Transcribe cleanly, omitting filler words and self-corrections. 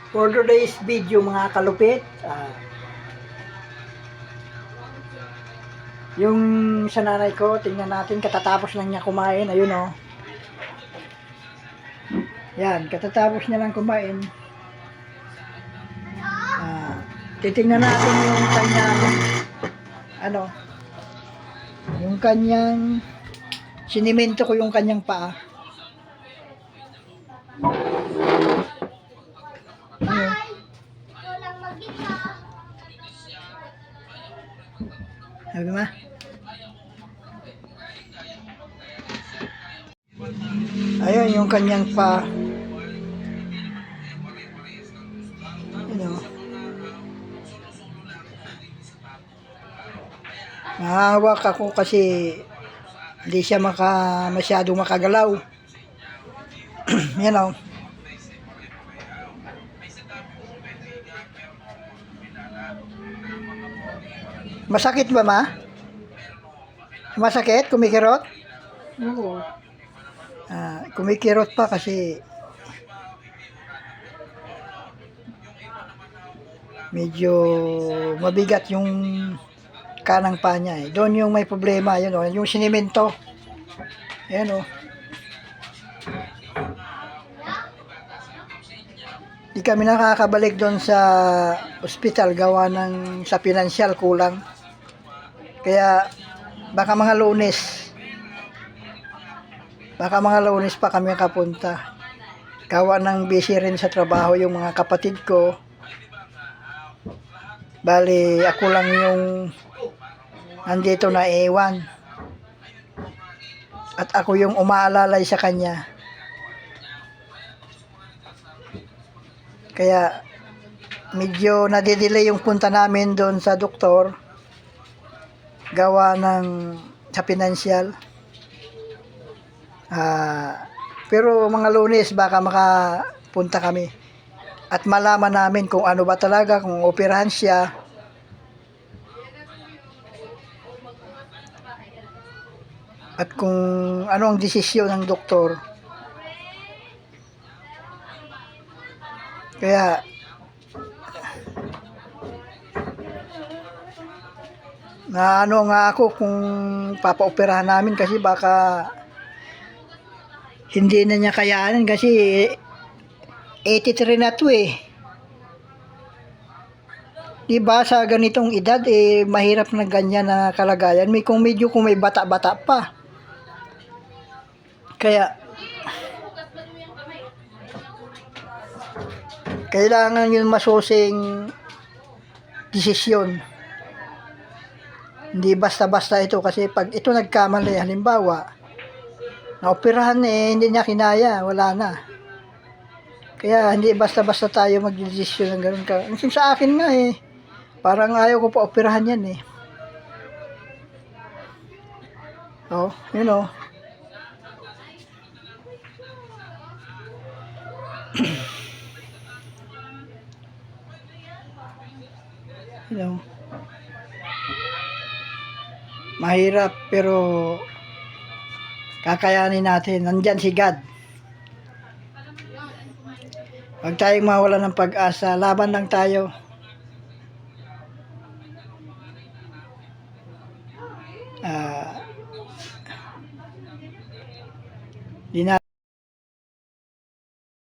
For today's video mga kalupit, yung sa nanay ko, tingnan natin, katatapos lang niya kumain, ayun o. Yan, katatapos niya lang kumain. Titingnan natin yung kanyang, yung kanyang, sinimento ko yung kanyang paa. Sabi ma? Ayun yung kanyang pa. Nahawak ako kasi hindi siya masyadong makagalaw. Yan o. Masakit ba ma? Masakit? Kumikirot? Oo. Kumikirot pa kasi medyo mabigat yung kanang pa niya eh. Doon yung may problema, yun o, yung sinimento. Ayan o. Di kami nakakabalik doon sa ospital gawa ng sa financial kulang. Kaya baka mga Lunes pa kami kapunta. Gawa ng busy rin sa trabaho yung mga kapatid ko. Bali, ako lang yung nandito na iwan. At ako yung umaalalay sa kanya. Kaya medyo nadidelay yung punta namin doon sa doktor. Gawa ng sa financial. Pero mga Lunes baka makapunta kami. At malaman namin kung ano ba talaga, kung operahan siya. At kung ano ang desisyon ng doktor. Kaya naano nga ako kung papaoperahan namin kasi baka hindi na niya kayanin kasi 83 na to eh. Diba sa ganitong edad eh mahirap na ganyan na kalagayan. Kung may bata-bata pa. Kaya kailangan yung masusing desisyon. Hindi basta-basta ito kasi pag ito nagkamali, halimbawa naoperahan eh, hindi niya kinaya, wala na. Kaya hindi basta-basta tayo mag-desisyon ng ganun ka. Sa akin nga eh, parang ayaw ko pa operahan yan eh. Oh, you know. You know. Mahirap pero kakayanin natin. Nandyan si God. Huwag tayong mawala ng pag-asa. Laban lang tayo.